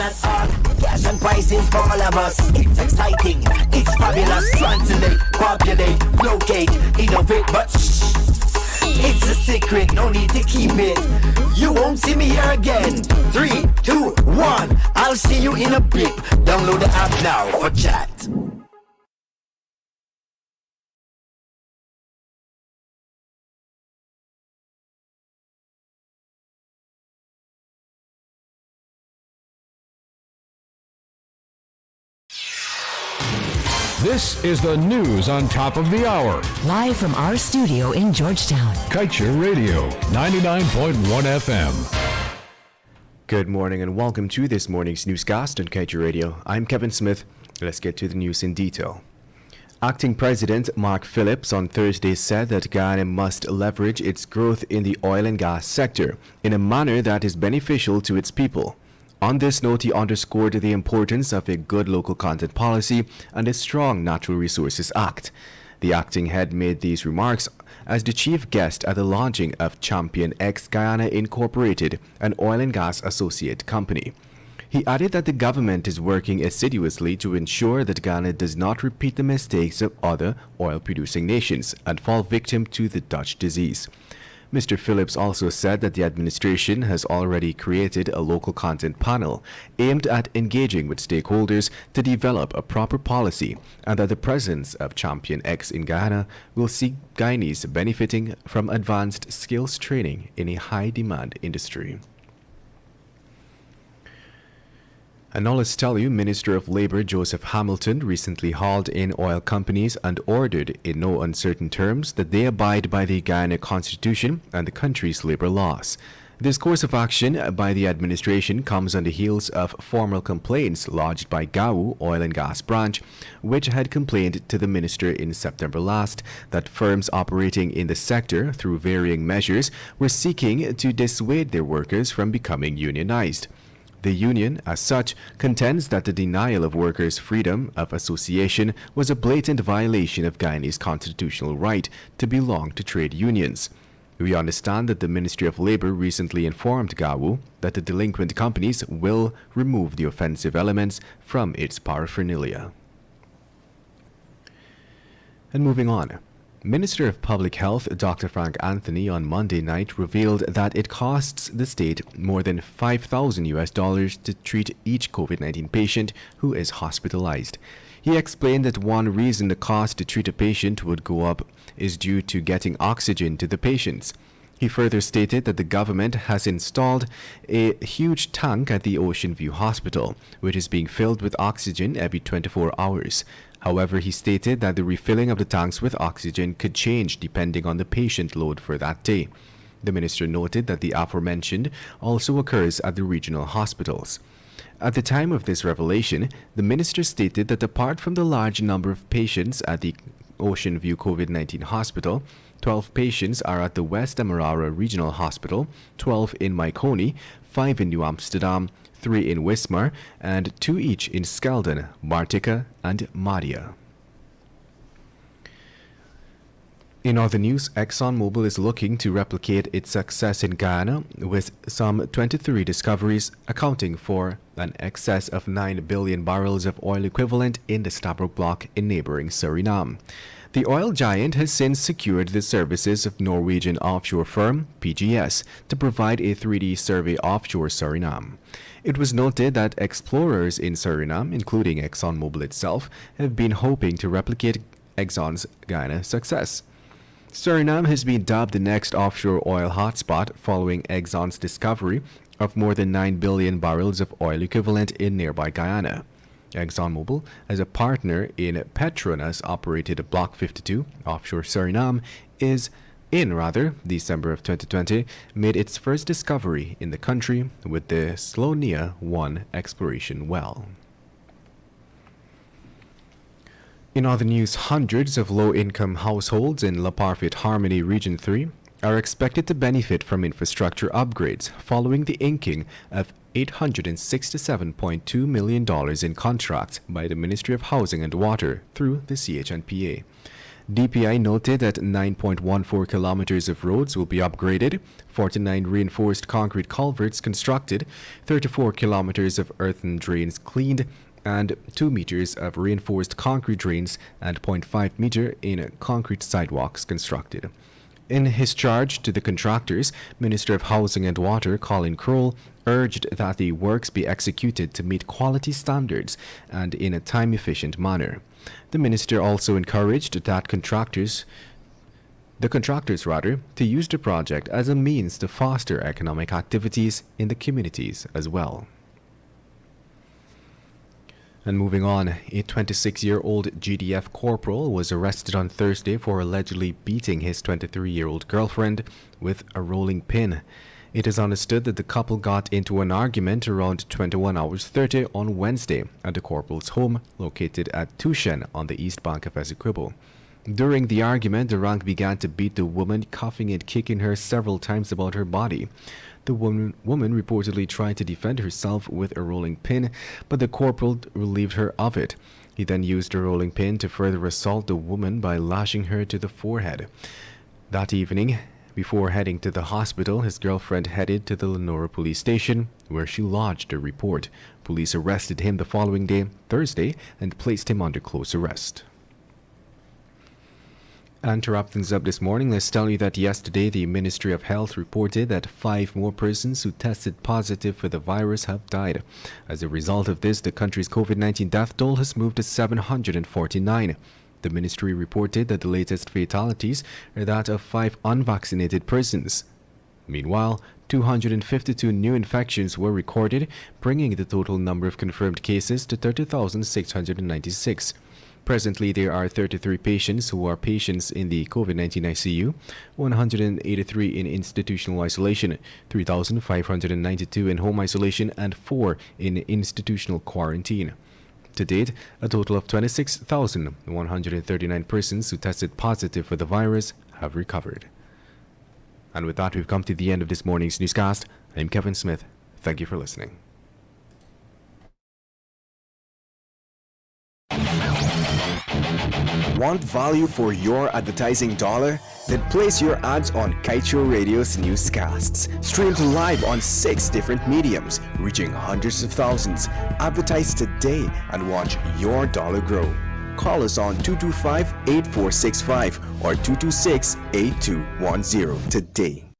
not all. Cash and prizes for all of us. It's exciting, it's fabulous. Translate, populate, locate, innovate, but shh. It's a secret, no need to keep it. You won't see me here again. 3, 2, 1. I'll see you in a bit. Download the app now for chat. This is the news on top of the hour. Live from our studio in Georgetown. Kaieteur Radio, 99.1 FM. Good morning and welcome to this morning's newscast on Kaieteur Radio. I'm Kevin Smith. Let's get to the news in detail. Acting President Mark Phillips on Thursday said that Guyana must leverage its growth in the oil and gas sector in a manner that is beneficial to its people. On this note, he underscored the importance of a good local content policy and a strong Natural Resources Act. The acting head made these remarks as the chief guest at the launching of Champion X Guyana Incorporated, an oil and gas associate company. He added that the government is working assiduously to ensure that Guyana does not repeat the mistakes of other oil-producing nations and fall victim to the Dutch disease. Mr. Phillips also said that the administration has already created a local content panel aimed at engaging with stakeholders to develop a proper policy, and that the presence of Champion X in Guyana will see Guyanese benefiting from advanced skills training in a high-demand industry. And now let's tell you, Minister of Labour Joseph Hamilton recently hauled in oil companies and ordered in no uncertain terms that they abide by the Guyana Constitution and the country's labour laws. This course of action by the administration comes on the heels of formal complaints lodged by GAU Oil and Gas Branch, which had complained to the minister in September last that firms operating in the sector through varying measures were seeking to dissuade their workers from becoming unionized. The union, as such, contends that the denial of workers' freedom of association was a blatant violation of Guyanese's constitutional right to belong to trade unions. We understand that the Ministry of Labour recently informed GAU that the delinquent companies will remove the offensive elements from its paraphernalia. And moving on. Minister of Public Health Dr. Frank Anthony on Monday night revealed that it costs the state more than $5,000 to treat each COVID-19 patient who is hospitalized. He explained that one reason the cost to treat a patient would go up is due to getting oxygen to the patients. He further stated that the government has installed a huge tank at the Ocean View Hospital, which is being filled with oxygen every 24 hours. However, he stated that the refilling of the tanks with oxygen could change depending on the patient load for that day. The minister noted that the aforementioned also occurs at the regional hospitals. At the time of this revelation, the minister stated that apart from the large number of patients at the Ocean View COVID-19 hospital, 12 patients are at the West Demerara Regional Hospital, 12 in Maikoni, 5 in New Amsterdam, 3 in Wismar, and 2 each in Skeldon, Martika, and Madia. In other news, ExxonMobil is looking to replicate its success in Guyana with some 23 discoveries, accounting for an excess of 9 billion barrels of oil equivalent in the Stabroek block in neighboring Suriname. The oil giant has since secured the services of Norwegian offshore firm PGS to provide a 3D survey offshore Suriname. It was noted that explorers in Suriname, including ExxonMobil itself, have been hoping to replicate Exxon's Guyana success. Suriname has been dubbed the next offshore oil hotspot following Exxon's discovery of more than 9 billion barrels of oil equivalent in nearby Guyana. ExxonMobil, as a partner in Petronas-operated Block 52 offshore Suriname, December of 2020, made its first discovery in the country with the Slonia-1 exploration well. In other news, hundreds of low-income households in La Parfait Harmony Region 3 are expected to benefit from infrastructure upgrades following the inking of $867.2 million in contracts by the Ministry of Housing and Water through the CHNPA. DPI noted that 9.14 kilometers of roads will be upgraded, 49 reinforced concrete culverts constructed, 34 kilometers of earthen drains cleaned, and 2 meters of reinforced concrete drains and 0.5 meter in concrete sidewalks constructed. In his charge to the contractors, Minister of Housing and Water Colin Crowell urged that the works be executed to meet quality standards and in a time-efficient manner. The minister also encouraged the contractors to use the project as a means to foster economic activities in the communities as well. And moving on, a 26-year-old GDF corporal was arrested on Thursday for allegedly beating his 23-year-old girlfriend with a rolling pin. It is understood that the couple got into an argument around 21 hours 30 on Wednesday at the corporal's home located at Tushen on the east bank of Essequibo. During the argument, the rank began to beat the woman, cuffing and kicking her several times about her body. The woman reportedly tried to defend herself with a rolling pin, but the corporal relieved her of it. He then used the rolling pin to further assault the woman by lashing her to the forehead. That evening, before heading to the hospital, his girlfriend headed to the Lenora police station, where she lodged a report. Police arrested him the following day, Thursday, and placed him under close arrest. And to wrap things up this morning, let's tell you that yesterday the Ministry of Health reported that 5 more persons who tested positive for the virus have died. As a result of this, the country's COVID-19 death toll has moved to 749. The ministry reported that the latest fatalities are that of 5 unvaccinated persons. Meanwhile, 252 new infections were recorded, bringing the total number of confirmed cases to 30,696. Presently, there are 33 patients who are patients in the COVID-19 ICU, 183 in institutional isolation, 3,592 in home isolation, and 4 in institutional quarantine. To date, a total of 26,139 persons who tested positive for the virus have recovered. And with that, we've come to the end of this morning's newscast. I'm Kevin Smith. Thank you for listening. Want value for your advertising dollar? Then place your ads on Kaieteur Radio's newscasts. Streamed live on 6 different mediums, reaching hundreds of thousands. Advertise today and watch your dollar grow. Call us on 225-8465 or 226-8210 today.